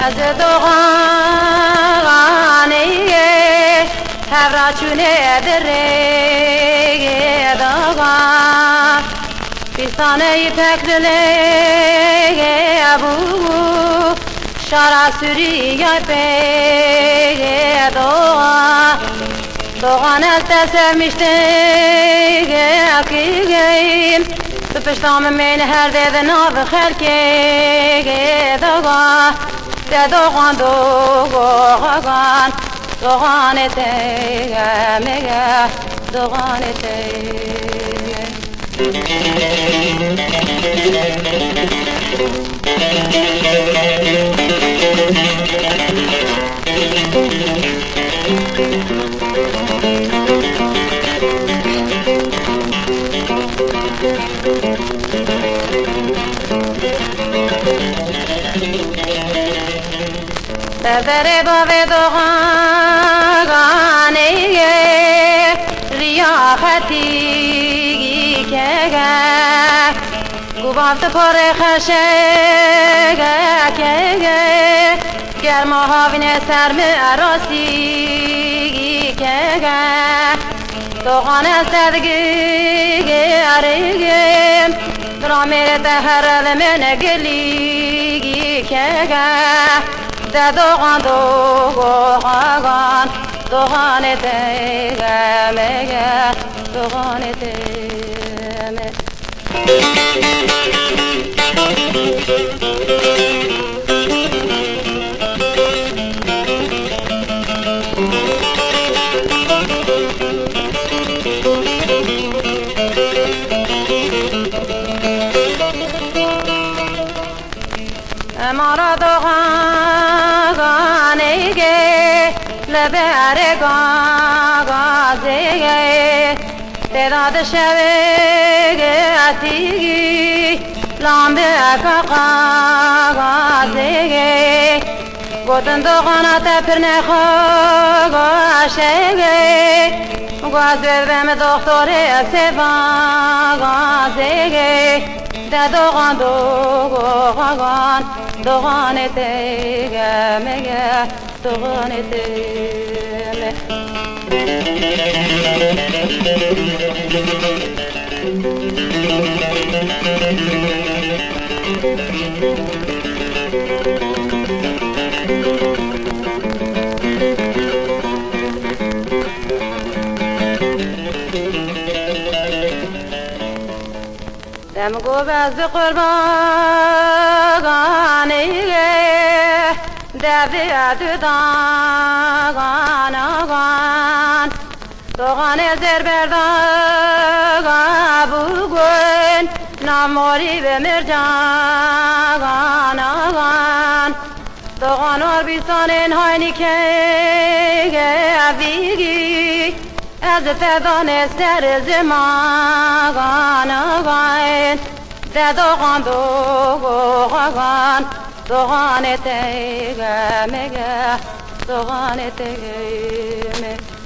از دوغانه هفرا چونه دره دوغان بیستانه پکرله ابو شارع سوریه پی دوغان از تسمیشته اکیگیم تو پشتام من هر دید ناو خلکه دوغان دوغان دوغان دوغان تیگه میگه دوغان تیگه در باب دوغانه ریاحتی که گوبافت پر خشک که گرما هاوین سرم عراسی که دوغان استدگی ارگیم درامیر تهرل من گلی که دوغان دوغان دوغان تیگه میگه دوغان تیگه مارا دوغانه لبر گازه تعداد شبه اتیگی لامبه کاغازه گوتن دوغانات پر نخواشه گازه بهم دکتر سفاغازه دوغان دوغان دوغان تیگه میگه دوغان تیگه دم گوبز قربانه دبیت داغان دوغان زر برداغ بوگون ناموری به مرجان دوغان اور بیسان هاینی که افیگی از تدان سر زمان دوغان دوغان دوغان تیگه میگه دوغان تیگه